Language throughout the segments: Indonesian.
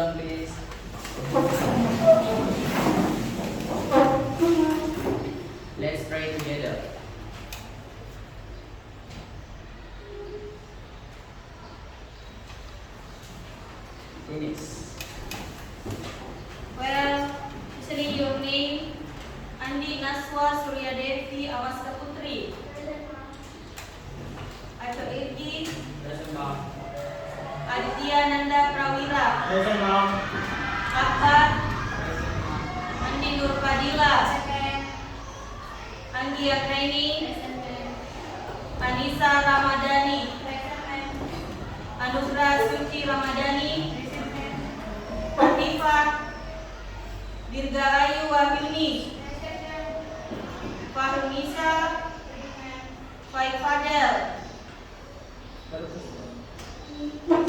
down, please. Let's pray together. Finish. Well, listening your name, Andi Naswa Surya Devi Awaska Putri. Aco Irgi, Present, Mom. Aditya Nanda Prawira, Present, Mom. Akbar, Present, Mom. Andi Nur Padilla, Anggi Akraini, Anissa Ramadhani, Anugrah Suci Ramadhani, Latifah, Dirgahayu Wahyuni, Fahrunisa, Faik Fadel,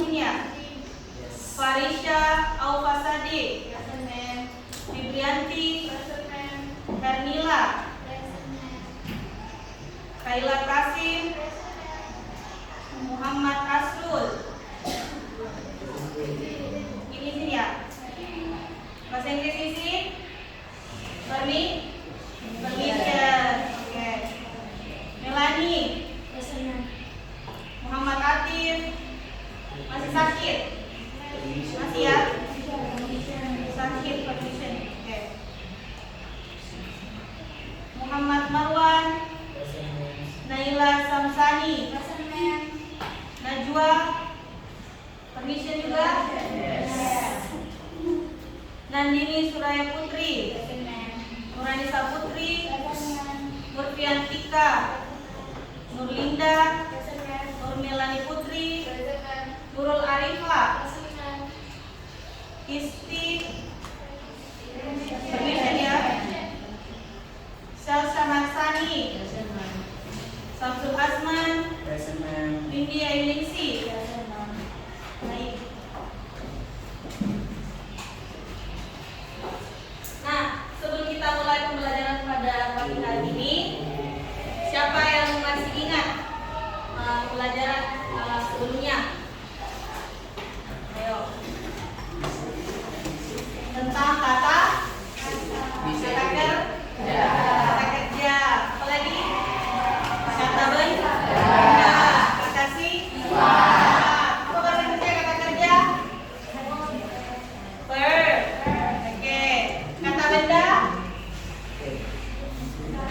sini ya, Yes. Farisha Aufasadi, Fibrianti, Hernila, Kaila Kasim, Muhammad Asrul. Ini sini ya. Bahasa Inggris isi? Permission. Oke. Melani, Muhammad Atif. Masih sakit? Masih ya? Sakit, permission. Oke. Muhammad Marwan, Naila Samsani, Najwa, permission juga? Nandini Suraya Putri, Nuranisa Putri, Nurfiantika, Nurlinda, Nurmelani Putri, Nurul Arifah, Isti, permission ya? Salsa Marsani, Samsul Asman, Present, ma'am. India Iningsi. Baik. Nah, sebelum kita mulai pembelajaran pada pagi hari ini, siapa yang masih ingat pelajaran sebelumnya? Ayo. Tentang kata kerja. Kata kerja. Apa lagi? Kata benda. Kata sifat. Apa bahasa Inggrisnya kata kerja? Verb. Oke. Kata benda?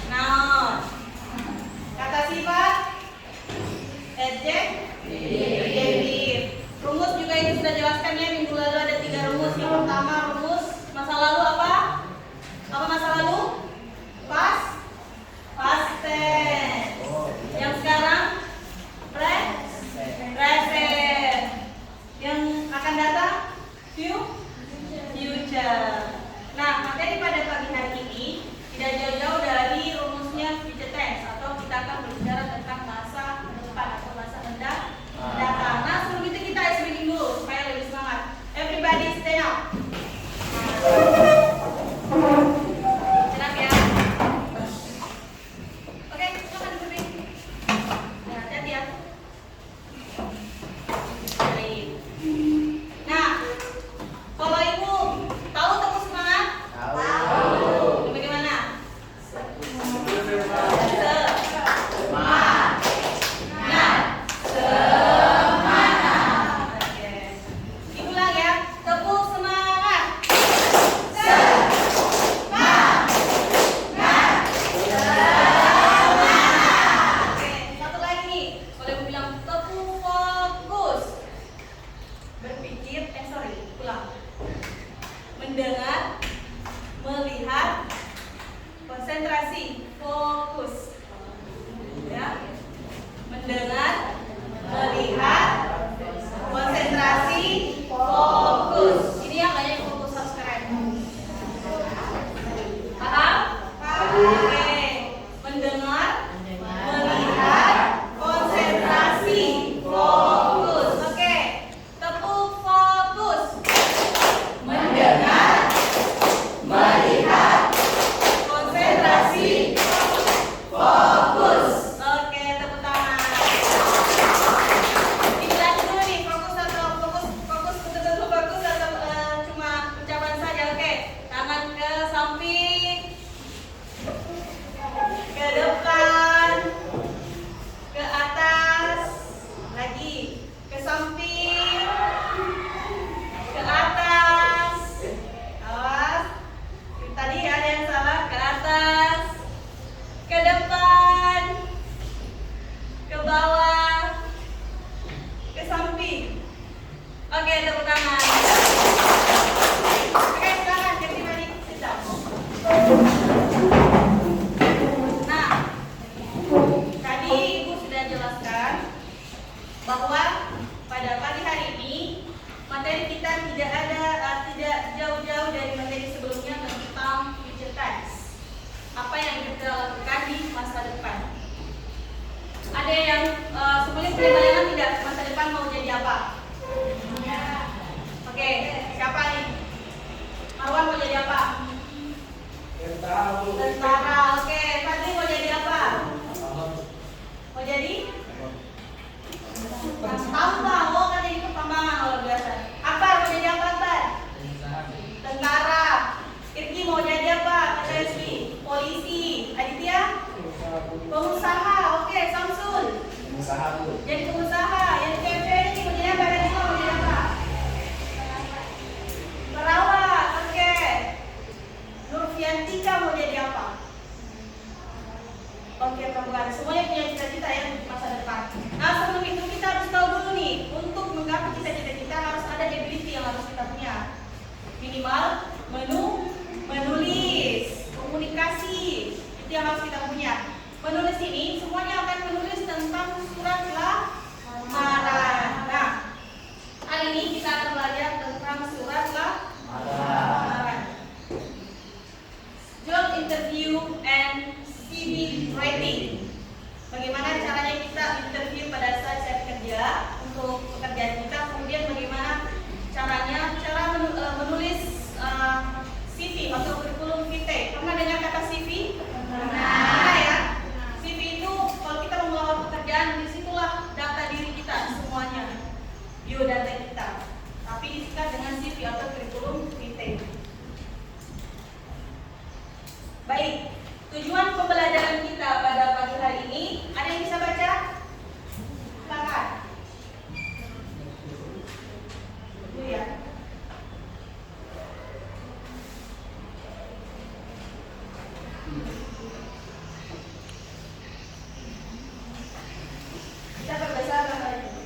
Noun. Kata sifat? Adjective. Rumus juga itu sudah jelaskan ya, minggu lalu ada 3 rumus. Yang pertama rumus masa lalu apa? Apa masa lalu? Past tense. Yang sekarang present. Yang akan datang future. Nah, materi pada pagi hari ini tidak jauh-jauh dari rumusnya future tense, atau kita akan berbicara tentang masa depan atau masa mendatang. Nah, sebelum itu kita ice breathing dulu supaya lebih semangat. Everybody stand up. Stand up ya. Oke, silakan berdiri. Nah, hati-hati ya. Baik. Nah, kalau ibu tahu tepuk semangat? Tahu. Bagaimana? Oke. Diulang ya. Tepuk semangat. apa yang kita lakukan di masa depan. Ada yang semuanya punya bayangan tidak masa depan mau jadi apa? Oke, siapa nih? Marwan mau jadi apa? Tentara. Oke, Fadli mau jadi apa? Mau jadi? Tambang. Oh, kan jadi pertambangan luar biasa. Akbar mau jadi apa, Akbar? Tentara. Irki mau jadi apa? Kata Yusri. Polisi. Aditya? Pengusaha. Oke, Samsul. Jadi pengusaha. Yang cewek ini mau jadi apa? Yang semua mau jadi apa? Perawat. Oke. Nurfiantika mau jadi apa? Oke, pramugari. Semuanya punya cita-cita ya untuk masa depan. Nah, sebelum itu kita harus tahu dulu nih, untuk menggapai cita-cita kita harus ada ability yang harus kita punya. Minimal menulis, komunikasi, itu yang harus kita punya. Menulis ini semuanya akan menulis tentang surat lamaran. Nah, hari ini kita akan belajar tentang surat lamaran. Job interview and CV writing. Bagaimana caranya kita interview pada saat kerja untuk pekerjaan kita, kemudian bagaimana caranya menulis CV atau curriculum vitae. Pernah dengar kata CV? Pernah ya? CV itu kalau kita mau melamar pekerjaan, disitulah data diri kita semuanya, biodata kita. Tapi disikat dengan CV atau curriculum vitae. Baik, tujuan pembelajaran kita pada pagi hari ini, ada yang bisa baca? Silakan. Itu ya. Kita berbahasa apa ini?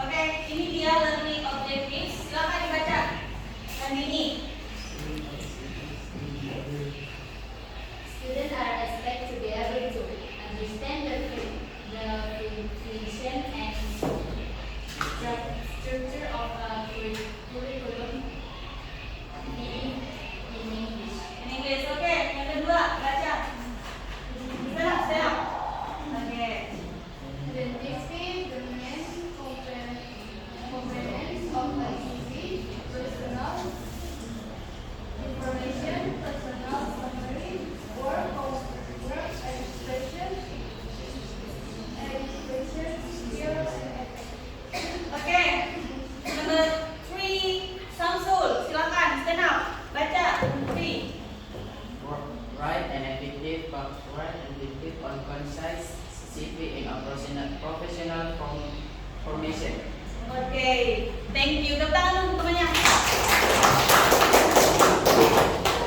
Oke, ini dia learning objectives. Silakan dibaca. Dan ini. Students are expected to be able to understand the definition and structure of a curriculum in English. In English. Oke, yang kedua, baca. Stand up. Oke. Identify the main components of a CV: personal information, personal summary, work expression, skills, and ethics. Oke. Number 3, Samsul. Silakan stand up. Baca. 3. Write an effective on concise CV in a professional formation. Oke. Thank you. Tepuk tangan dulu temannya.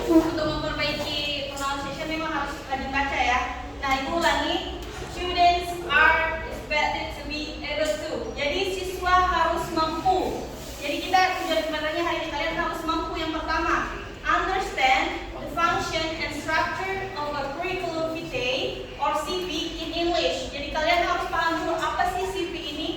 Untuk memperbaiki pronunciation memang harus rajin baca ya. Nah, ibu ulangi. Students are expected to be able to. Jadi siswa harus mampu. Jadi kita tujuan sebenarnya hari ini kalian harus mampu yang pertama. Understand the function and structure of a curriculum vitae or CV in English. Jadi kalian harus paham dulu apa sih CV ini.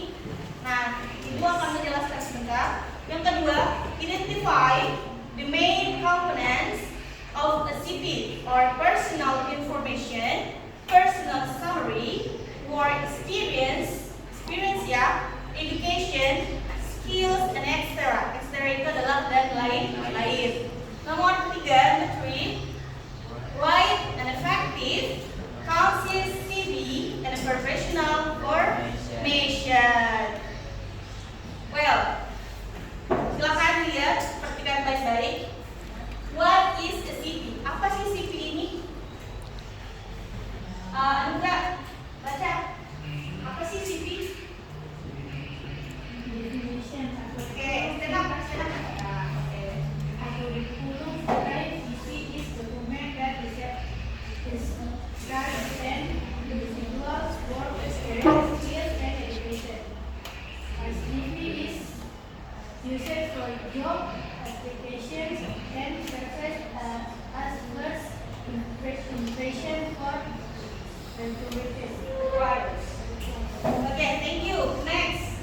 Nah, ibu akan menjelaskan sebentar. Yang kedua, identify the main components of a CV or personal information, personal summary, work experience ya, education, skills, and etc. Etc itu adalah dan lain-lain. Nomor 3, number 3, write an effective, concise CV and a professional formation. Well, silakan lihat, perhatikan baik-baik. What is a CV? Apa sih CV ini? Enggak. Right. Oke, thank you. Next.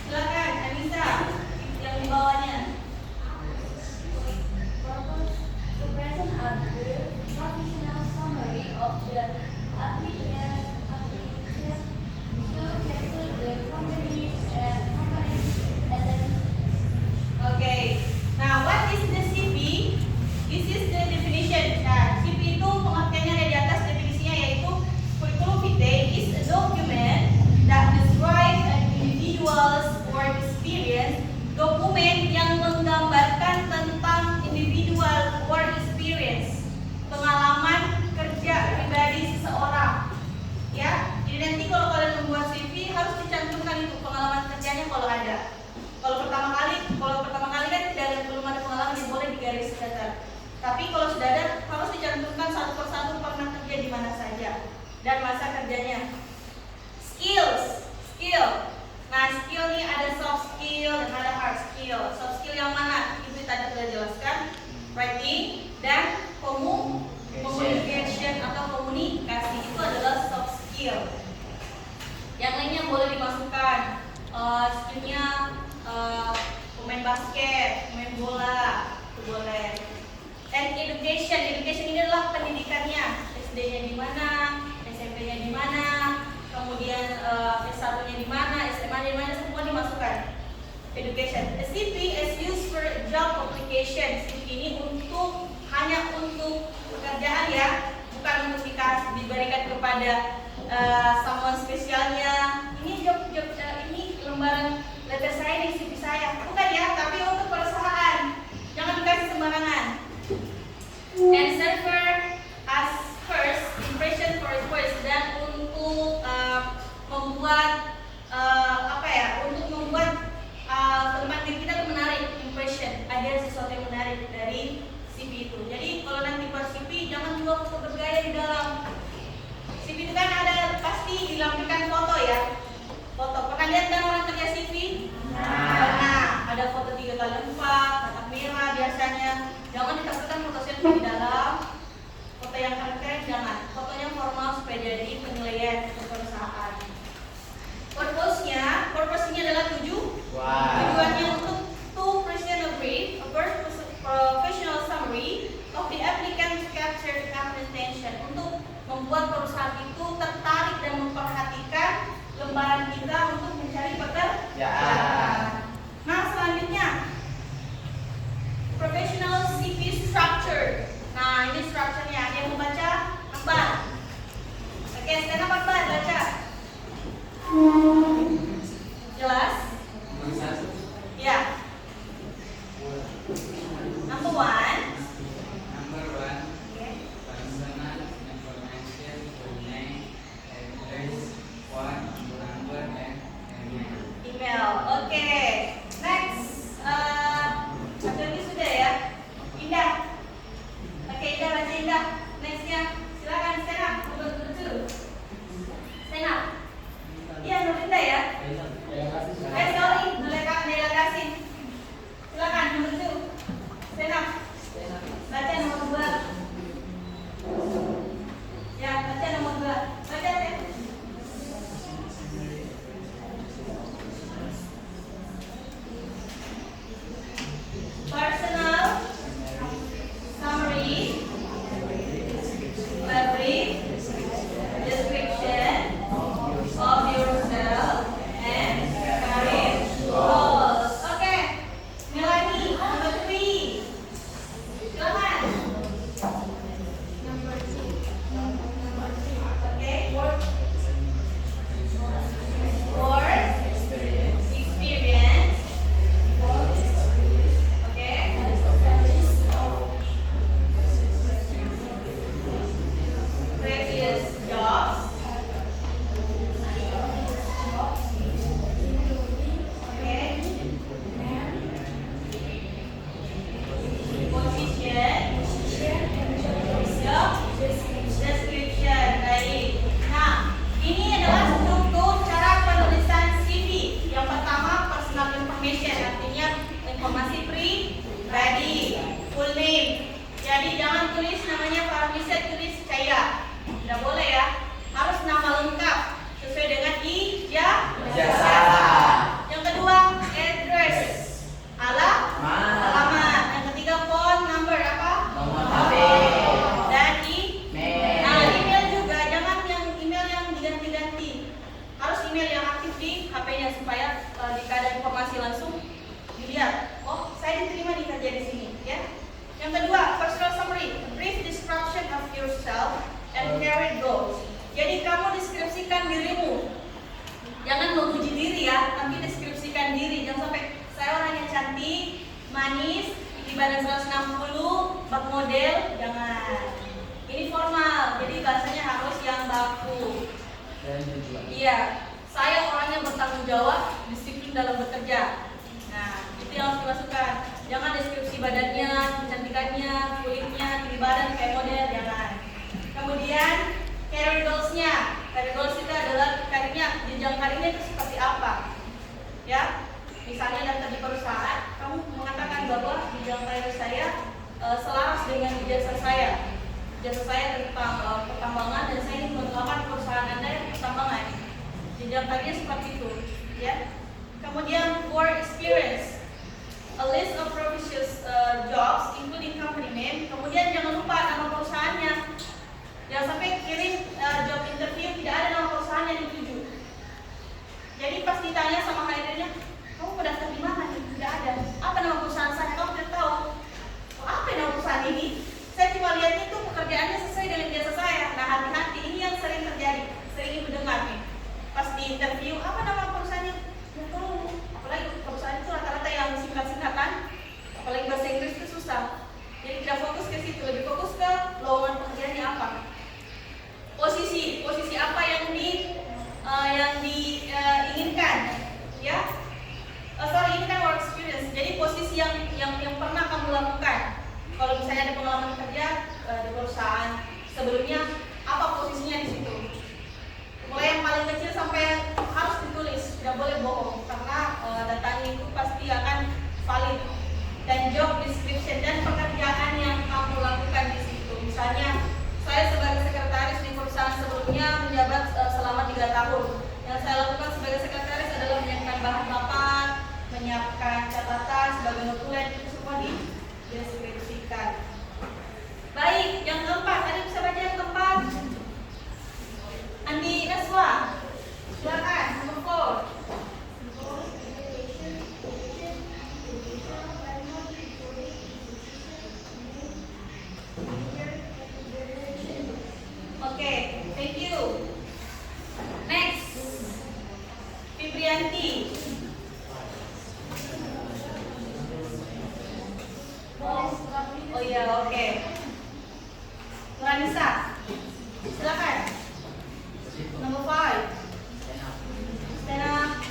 Silakan Anissa yang di bawahnya. Purpose to present a brief professional summary of the application to calculate the company's attendance. Oke. Nah, what is the CP? This is the definition. Nah, CP itu pengertiannya ada di atas definisinya, yaitu curriculum vitae is a document that describes an individual's work experience. Dokumen yang menggambarkan tentang individual work experience, pengalaman kerja pribadi seseorang. Ya, jadi nanti kalau kalian membuat CV harus dicantumkan itu pengalaman kerjanya kalau ada. Kalau pertama kali kan belum ada pengalaman yang boleh digaris datar. Tapi kalau sudah ada harus dicantumkan satu persatu pernah kerja di mana saja dan masa kerjanya. Skill. Nah, skill ini ada soft skill dan ada hard skill. Soft skill yang mana? Itu tadi sudah jelaskan. Writing dan communication atau komunikasi itu adalah soft skill. Yang lainnya boleh dimasukkan. Skillnya pemain basket, pemain bola, itu boleh. And education ini adalah pendidikannya. SD-nya di mana, SMP-nya di mana, kemudian S1-nya di mana, SMA-nya di mana, semua dimasukkan. Education. A CV is used for job application. CV ini hanya untuk pekerjaan ya, bukan untuk diberikan kepada someone spesialnya. Ini job ini lembaran letter saya di CV saya, bukan ya, tapi untuk perusahaan. Jangan dikasih sembarangan. And server as first impression for request, dan untuk membuat untuk membuat tentang diri kita itu menarik, impression, ada sesuatu yang menarik dari CV itu. Jadi kalau nanti buat CV jangan juga foto bergaya di dalam. CV itu kan ada pasti dilampirkan foto ya. Foto, pernah lihat kan orang kerja CV? Nah, ada foto 3x4, kotak merah biasanya. Jangan ditampilkan foto selfie di dalam. Foto yang keren jangan. Fotonya formal supaya jadi penilaian perusahaan. Purpose-nya adalah tujuannya untuk to present a brief, a professional summary of the applicant's capture the attention, untuk membuat perusahaan itu tertarik dan memperhatikan lembaran kita untuk mencari pekerjaan. Nah, selanjutnya professional CV structure. Nah, ini structure-nya. Ada yang membaca? Akbar. Oke, sekarang Akbar baca. Jelas? Ya. Number one. Okay. Personal information, full name, address, phone number, and email. Email. Oke. Next. Satu lagi sudah ya. Indah. Oke, Indah baca Indah. Nextnya. Silakan stand up. Betul. Stand up. Iya, Nur Indah ya. Sorry, delegasi. Silakan nomor 2. Stand up. Baca nomor 2. Ya, baca nomor 2. Baca deh. Personal summary, brief description of yourself and career goals. Okay, Melanie, number 3. Silakan. Okay, work experience. Okay. Previous jobs. Okay. Position. Job description. Baik. Nah, ini adalah struktur cara penulisan CV. Yang pertama, personal information, artinya informasi pribadi, full name. Jadi jangan tulis namanya Farmisa, tulis saya. Tidak boleh ya. Harus nama jangan memuji diri ya, tapi deskripsikan diri. Jangan sampai saya orangnya cantik, manis, tinggi badan 160, bak model, jangan. Ini formal, jadi bahasanya harus yang baku. Dan tujuan. Iya, saya orangnya bertanggung jawab, disiplin dalam bekerja. Nah, itu yang harus dimasukkan. Jangan deskripsi badannya, kecantikannya, kulitnya, tinggi badan kayak model, jangan. Kemudian career goals-nya. Career goals itu adalah karirnya, jenjang karirnya itu seperti apa? Ya, misalnya daftar di perusahaan, kamu mengatakan bahwa jenjang karir saya selaras dengan ijazah saya. Ijazah saya tentang pertambangan dan saya ingin mengembangkan perusahaan Anda yang pertambangan. Jenjang karirnya seperti itu, ya. Kemudian work experience, a list of previous jobs including company name. Kemudian jangan lupa nama perusahaannya. Jangan sampai kirim job interview tidak ada nama perusahaan yang dituju. Jadi pas ditanya sama HRD-nya, kamu mau daftar di mana nih? Tidak ada. Apa nama perusahaan saya? Kamu tidak tahu. Oh, apa nama perusahaan ini? Saya cuma lihat itu pekerjaannya sesuai dengan jasa saya. Nah, hati-hati, ini yang sering terjadi, sering ibu dengar nih. Pas di interview, apa nama perusahaannya? Tidak tahu. Apalagi perusahaan itu rata-rata yang singkat-singkatan, apalagi bahasa Inggris itu susah. Jadi tidak fokus ke situ, lebih fokus ke lowongan pekerjaannya apa. Posisi apa yang diinginkan, ya? Ini kan work experience. Jadi posisi yang pernah kamu lakukan. Kalau misalnya ada pengalaman kerja di perusahaan sebelumnya, apa posisinya di situ? Mulai yang paling kecil sampai yang harus ditulis, tidak boleh bohong karena datanya itu pasti akan valid. Dan job description dan pekerjaan yang kamu lakukan di situ. Misalnya, saya sebagai sekretaris di perusahaan sebelumnya menjabat selama 3 tahun. Yang saya lakukan sebagai sekretaris adalah menyiapkan bahan papan, menyiapkan catatan sebagai notulen, itu semua dideskripsikan. Baik, yang keempat, tadi bisa baca yang keempat. Andi Naswa, silakan, nomor 4. Okay, thank you. Next, Fibrianti. Oh iya, oke. Nurhanisa, silakan. Nomor 5. Stand up.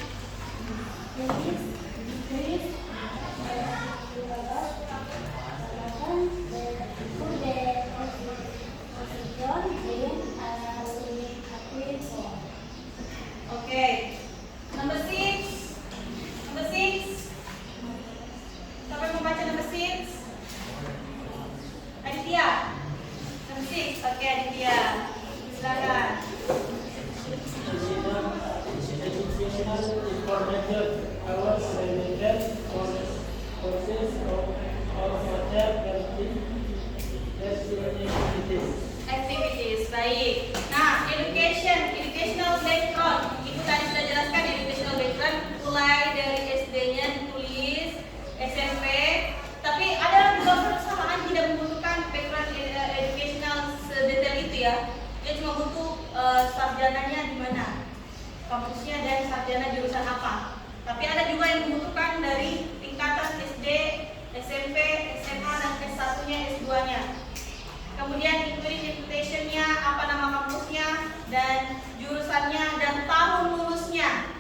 Okay. Number 6. Number 6. Siapa yang membaca number 6? Aditya. Number 6. Okay, Aditya. Silakan. Activities, baik. Nah, educational background. Ibu tadi sudah jelaskan educational background mulai dari SD-nya ditulis, SMP. Tapi ada juga perusahaan tidak membutuhkan background educational sedetail itu ya. Dia cuma butuh sarjananya di mana, kampusnya dan sarjana jurusan apa. Tapi ada juga yang membutuhkan dari tingkatan SD, SMP, SMA dan S1-nya, S2-nya. Kemudian including invitation-nya, apa nama kampusnya, dan jurusannya, dan tahun lulusnya.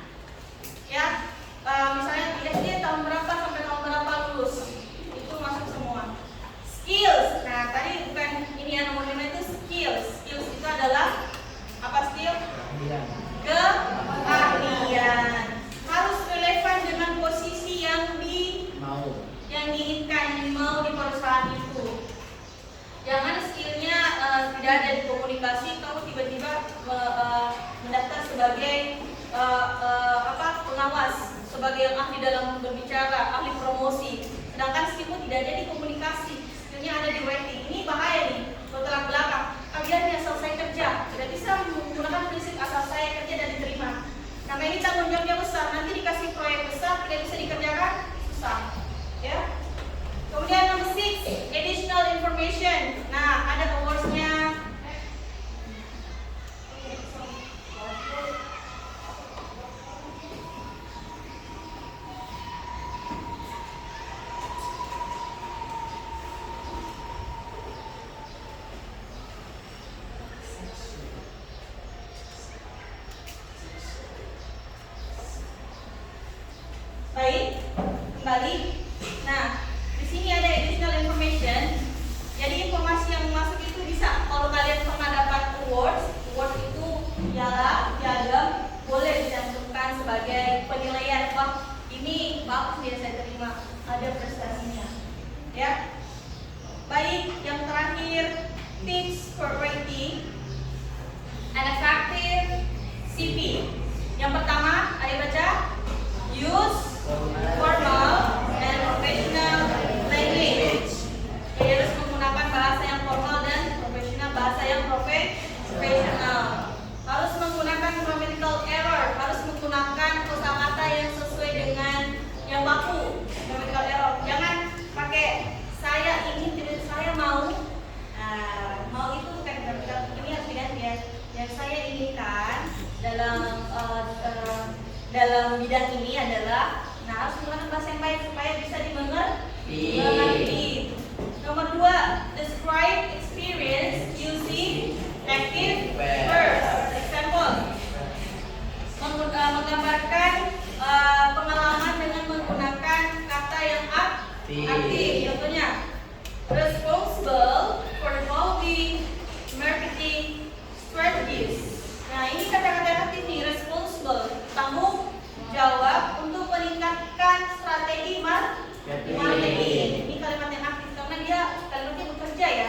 Ya, misalnya SD tahun berapa sampai tahun berapa lulus, itu masuk semua. Skills, nah tadi bukan ini yang nomor 5 itu skills. Skills itu adalah apa skill? Keahlian. Harus relevan dengan posisi yang diinginkan, yang mau di perusahaan itu. Jangan skillnya tidak ada di komunikasi, kamu tiba-tiba mendaftar sebagai pengawas, sebagai yang ahli dalam berbicara, ahli promosi. Sedangkan skillmu tidak ada di komunikasi, skillnya ada di writing. Ini bahaya nih, bertolak belakang. Kalian selesai kerja, tidak bisa menggunakan prinsip asal saya kerja dan diterima. Karena ini tanggung jawabnya besar, nanti dikasih proyek besar tidak bisa dikerjakan, susah. Ya. Kemudian nomor 6, additional information. Nah, ada awards-nya. profesional. Harus menggunakan grammatical error, harus menggunakan kosakata yang sesuai dengan yang baku. Grammatical error. Jangan pakai saya ingin, tidak saya mau. Mau itu bukan grammatical. Ini harus diganti ya. Yang saya inginkan dalam bidang ini adalah, harus menggunakan bahasa yang baik supaya bisa dimengerti. Nomor 2, describe experience using active verbs. Example, menggambarkan pengalaman dengan menggunakan kata yang aktif. Contohnya, responsible for the following marketing strategies. Nah, ini kata-kata aktif nih, responsible, tanggung jawab untuk meningkatkan strategi marketing. Ini kalimat yang aktif karena dia kalimatnya bekerja ya,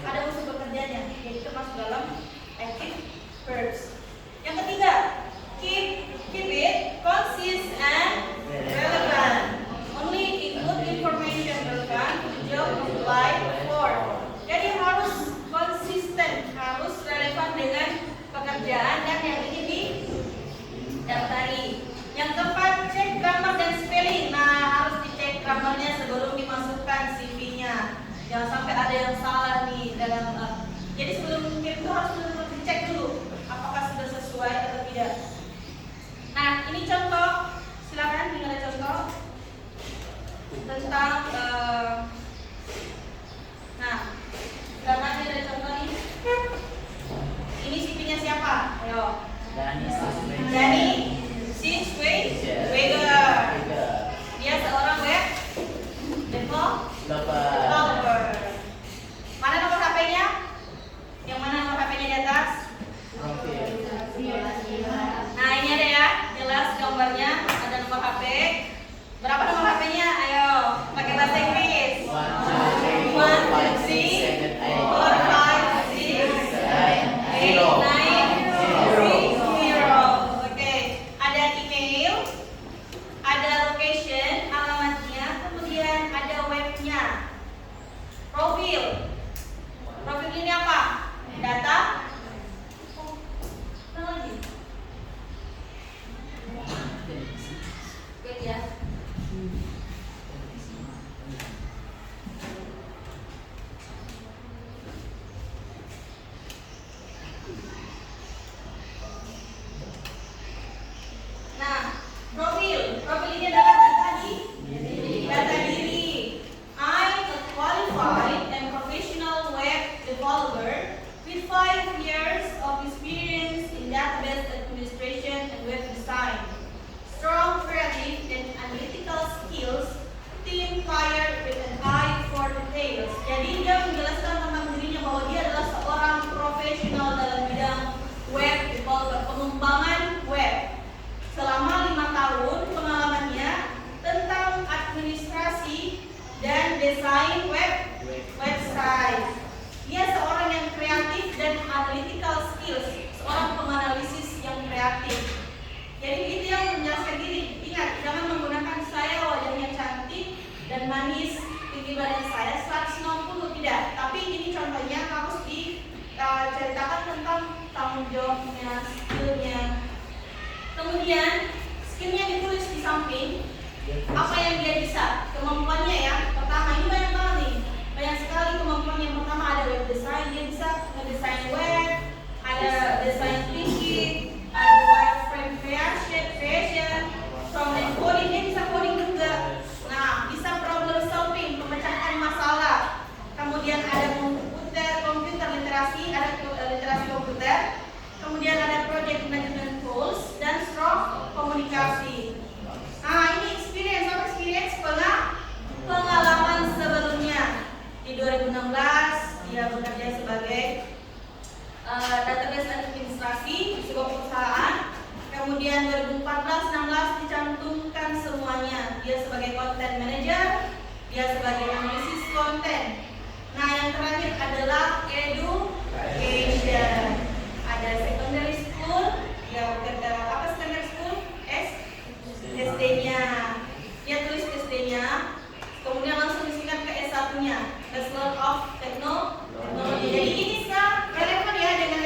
ada unsur bekerjanya, jadi termasuk dalam active verbs. Yang ketiga, keep it concise and relevant. Only include information relevant to the job applied for. Jadi harus konsisten, harus relevan dengan pekerjaan dan yang ingin didaftari. Yang keempat, cek grammar dan spelling. Nah, harus dicek grammarnya sebelum dimasukkan CV-nya. Jangan sampai ada yang salah nih dalam. Jadi sebelum kirim itu harus benar-benar dicek dulu apakah sudah sesuai atau tidak. Nah, ini contoh. Silakan, ini ada contoh tentang. Nah, silakan ini ada contoh nih. Ini CV-nya siapa? Ayo. Dani Sinsweger. Dia seorang web developer. Mana nomor HP-nya? Yang mana nomor HP-nya di atas? Nah, ini ada ya, jelas gambarnya, ada nomor HP. Berapa nomor HP-nya? Ayo, pakai bahasa Inggris. 1, 2, 3, 4, 5, 6, 7, 8, 9, 0. Oke, ada email, ada location, alamatnya, kemudian ada webnya. Profil ini apa? Data. Wait ya. Nah, profil ini adalah data diri. I'm a qualified and professional web developer with 5 years of experience in database administration and web design. Strong creative and analytical skills, team player with an eye for details. Jadi dia menjelaskan tentang dirinya bahwa dia adalah seorang profesional dalam bidang web developer, pengembangan web. Selama 5 tahun pengalamannya tentang administrasi dan desain website. Dia seorang yang kreatif dan analytical skills, seorang penganalisis yang kreatif. Jadi itu yang menjelaskan diri. Ingat, jangan menggunakan saya wajahnya cantik dan manis, tinggi badan saya 160, tidak. Tapi ini contohnya harus diceritakan tentang tanggung jawabnya, skillnya. Kemudian skillnya ditulis di samping. Apa yang dia bisa, kemampuannya ya. Pertama, ini banyak banget nih, banyak sekali kemampuan. Yang pertama ada web design, dia bisa ngedesain web, ada desain thinking, ada wireframe creation, front-end coding, dia bisa coding juga. Nah, bisa problem solving, pemecahan masalah. Kemudian ada komputer literasi, ada literasi komputer. Kemudian ada project management tools dan strong komunikasi. Nah, ini experience pengalaman sebelumnya. Di 2016 dia bekerja sebagai database administrasi di sebuah perusahaan. Kemudian 2014-16 dicantumkan semuanya. Dia sebagai content manager, dia sebagai analisis konten. Nah, yang terakhir adalah education. Ada secondary school, dia bekerja apa secondary school? SD-nya. Dia tulis SD-nya, kemudian langsung disingkat ke S1-nya, Bachelor of Technology. Jadi ini relevan ya dengan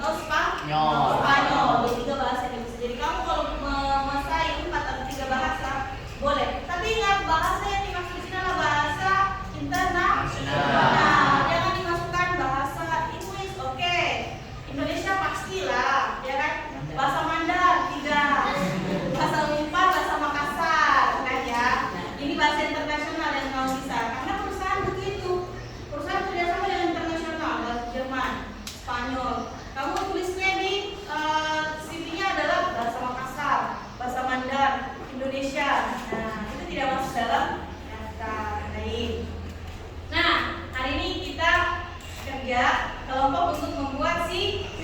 atau Spanyol. Spanyol. Ada 3 bahasa yang bisa. Jadi kamu kalau menguasai 4 atau 3 bahasa boleh. Tapi ingat bahasa yang dimaksud di sini adalah bahasa internasional. Nah, jangan dimasukkan bahasa Inggris. Oke. Indonesia pastilah, ya kan? Bahasa Mandarin tidak. Bahasa Unpad, bahasa Makassar, kan ya? Ini bahasa internasional yang kamu bisa. Karena perusahaan begitu. Perusahaan kerjasama dengan internasional, bahasa Jerman, Spanyol. Kamu tulisnya di CV-nya adalah bahasa Makassar, bahasa Mandarin, Indonesia. Nah, itu tidak masuk dalam daftar. Baik. Nah, hari ini kita kerja kelompok untuk membuat CV.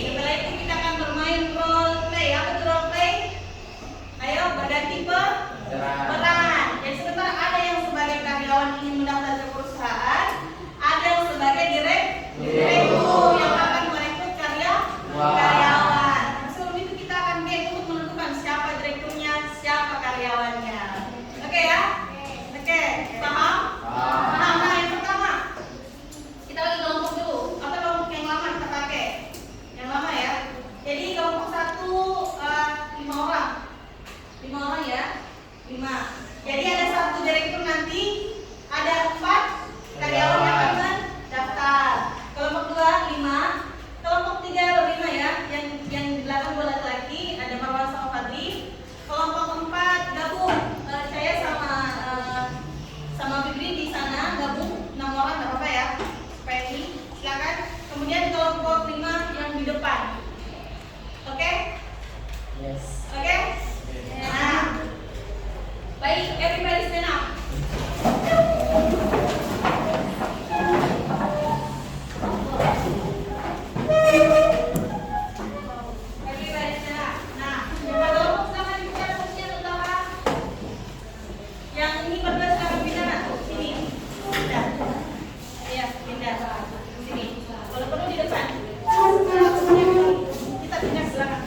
Setelah itu kita akan bermain role play. Apa itu role play? Ayo berganti peran. Jadi sebentar ada yang sebagai karyawan ingin mendaftar ke perusahaan, ada yang sebagai direktur yang akan merekrut karyawan. Sebelum itu kita akan game untuk menentukan siapa direkturnya, siapa karyawannya. Oke ya? Oke, paham? Paham. Nah, yang pertama kita bagi kelompok dulu. Atau kelompok yang lama kita pakai? Yang lama ya. Jadi kelompok 1 5 orang. 5 orang ya. 5. Jadi ada 1 direktur nanti, ada 4 karyawan yang akan mendaftar. Kelompok 2 5, kelompok 3 5 ya. Yang di belakang 2 laki-laki, ada Marwan sama Fadli. Kelompok 4 gabung. Saya sama Fibri di sana gabung 6 orang, enggak apa-apa ya. Supaya ini silakan. Kemudian kelompok 5 yang di depan. Oke? Yes. Oke? Nah. Baik, everybody stand up. Everybody stand up. Nah, yang kelompok silakan dibuka posisinya utama. Yang ini berdua silakan pindah sini. Pindah. Iya, pindah. Sini. Kalau perlu di depan. Kita pindah silakan.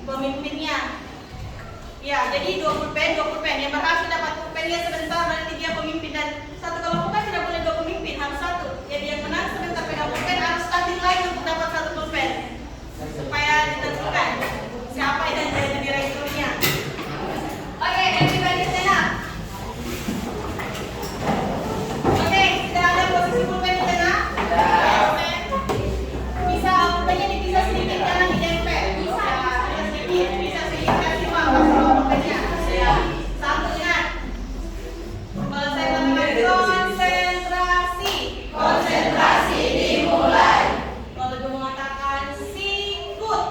pemimpinnya. Ya, jadi 2 pulpen. Yang berhasil dapat pulpennya sebentar nanti dia pemimpin, dan satu kelompok kan tidak boleh 2 pemimpin, harus 1. Jadi yang menang sebentar pegang pulpen harus standing line untuk dapat 1 pulpen. Supaya ditentukan siapa yang jadi direkturnya. Oke, everybody stand up. Oke, sudah ada posisi pulpen di tengah? Bisa pulpennya dipisah sedikit, jangan dijempel. Bisa sedikit kasih uang kalau pulpennya. Ya, satu ingat. Kalau saya katakan konsentrasi dimulai. Kalau gue mengatakan sikut,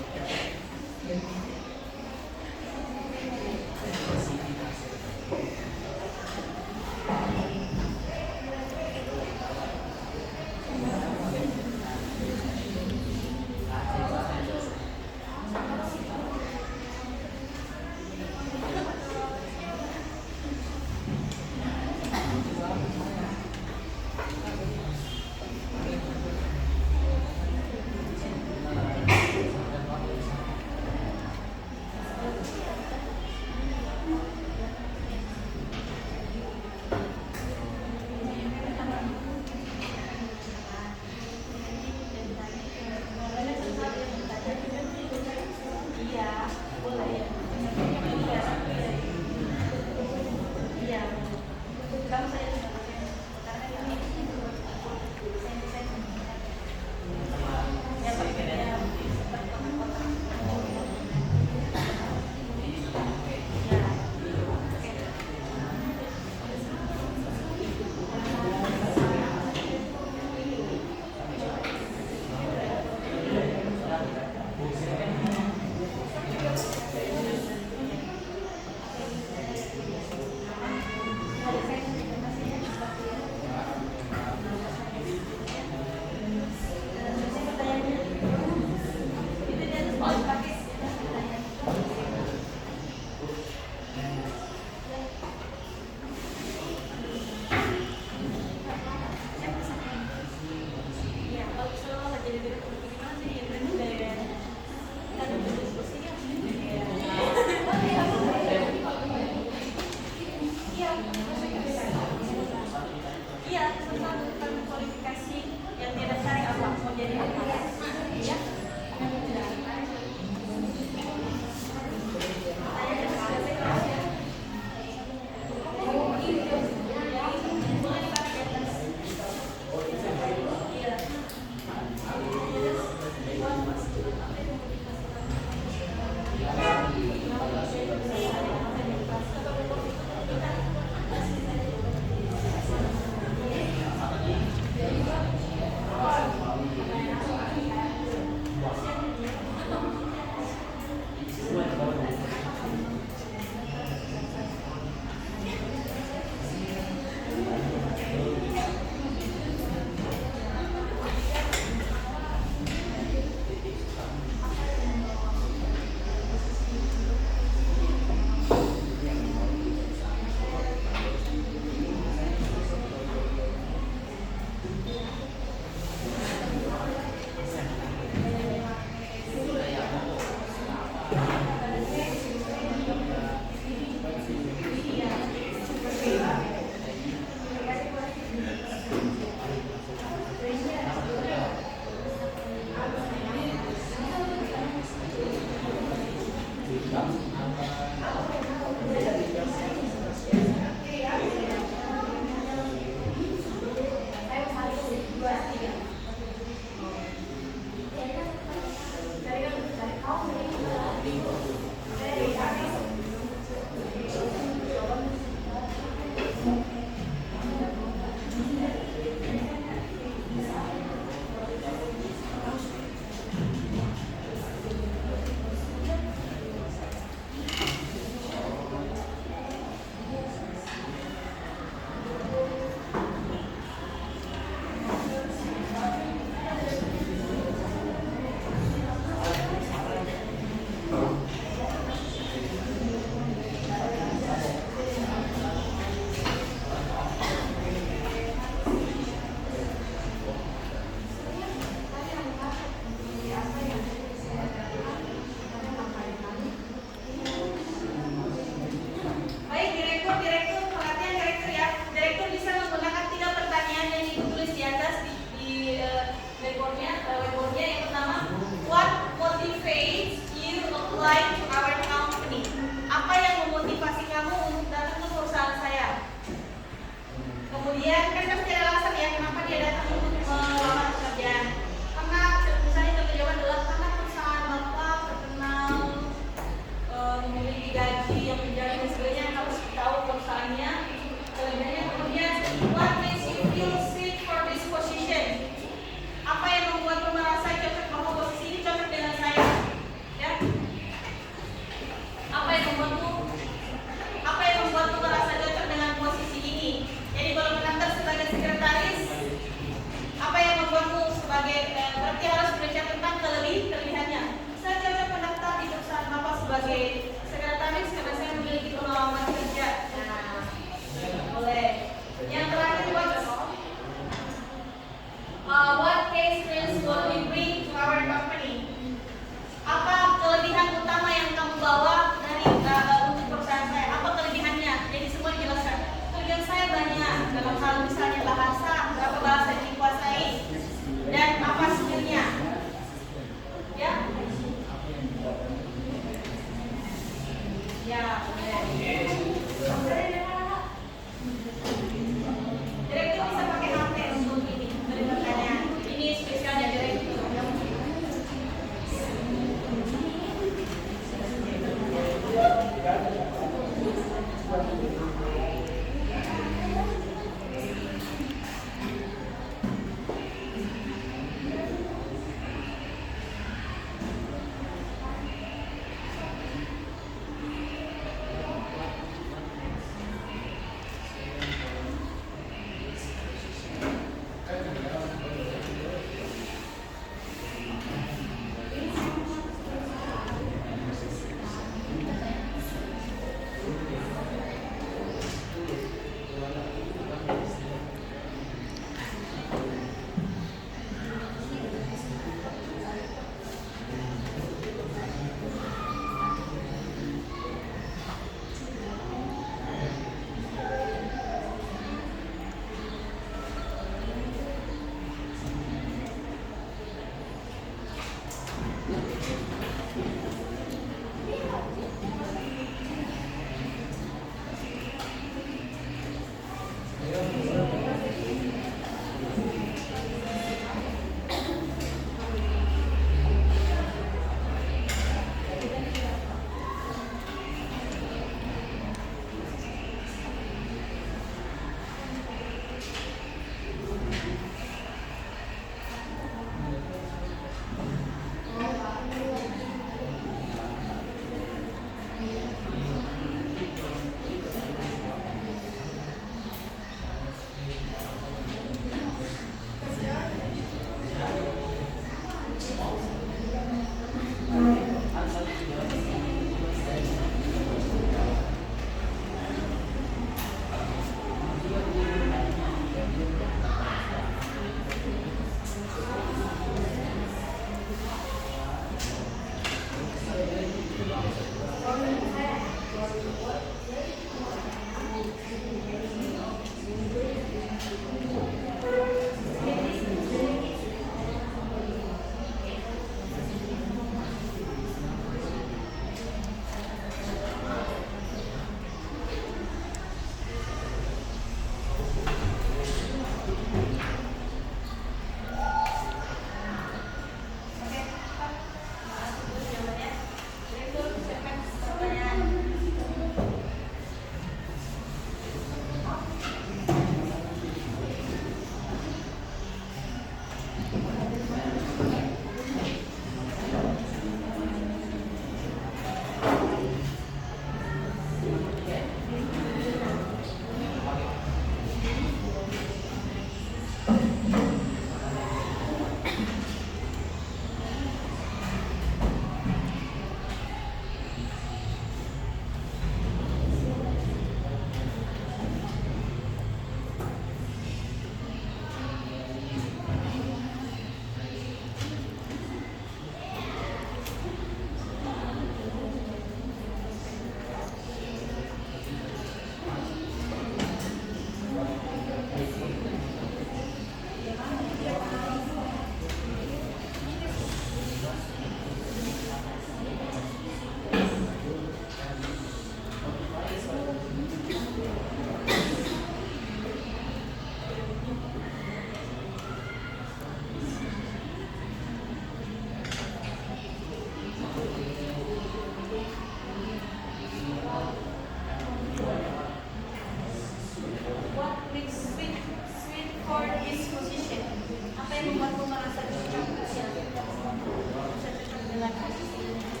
dengan kasus ini.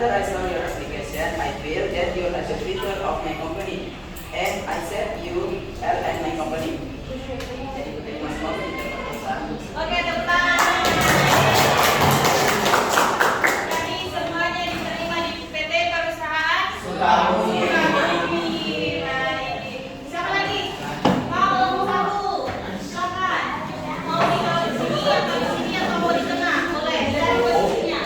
After I saw your application, I feel that you are the future of my company, and I said you are at my company. Jadi keterima semua di tempat perusahaan. Oke, tepuk tangan. Jadi semuanya diterima di PT Perusahaan Sukabumi. Sukabumi. Baik. Siapa lagi? Mau satu? Silakan. Mau di sini atau di sini atau mau di tengah? Boleh. Dari posisinya.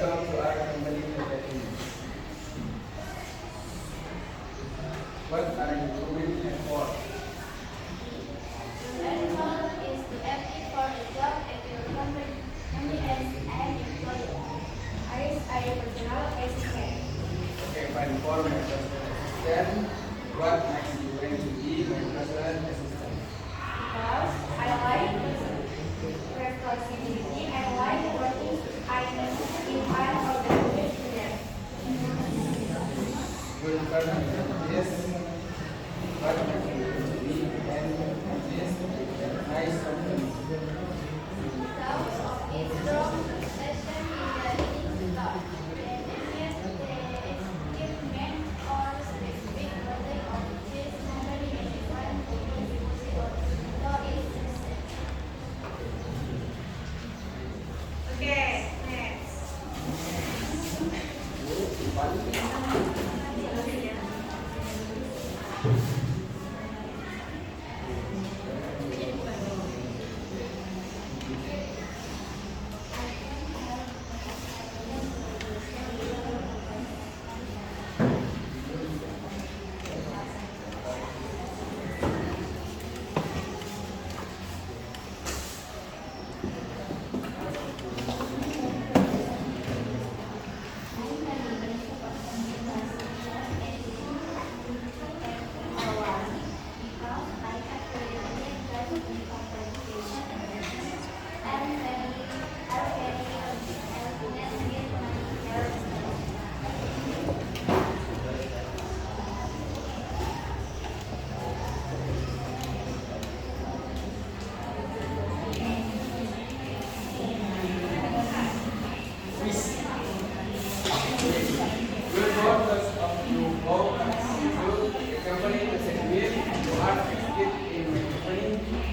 welcome to our company Entertainment. What are you doing here for? Enroll is to apply for a job at your company as an employee. Aris are your personal assistant. Okay, fine. For my personal assistant, what makes you going to be my personal assistant? Because I like responsibility and like working in an organization. Good person. Yes. What makes you going to be and yes, nice company. Because of its strong session in the leading stock, and the achievement or specific model of this company is one so is success. Oke, next. Good workers of you go to the company to service. You are fit in my company.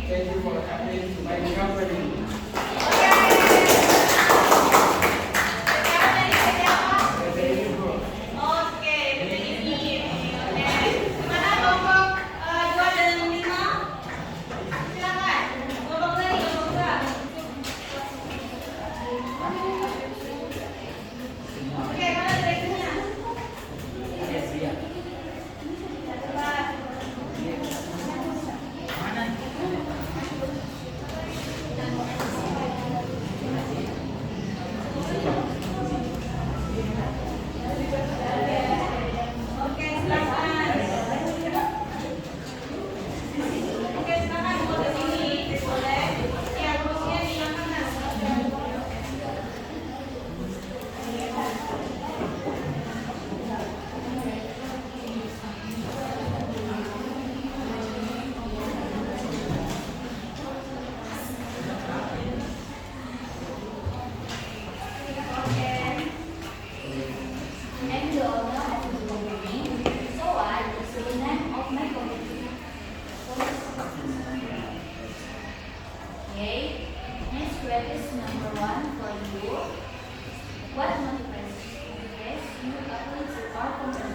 Thank you for coming to my company. Dari ibu. Oke, jadi ini. Oke. Mana kelompok 2 dan 5? Silakan. Kelompok lagi, kelompok 2. Oke, mana direkturnya? Oke, silakan. Oke, silakan mau ke sini. Boleh. Ya, kursinya di mana? I'm the owner of the company, so I is the name of my company. Okay, next question number 1 for you. What motivates you apply to our company?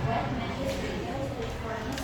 What matters to you for this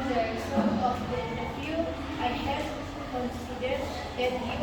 the result of the interview, I have considered that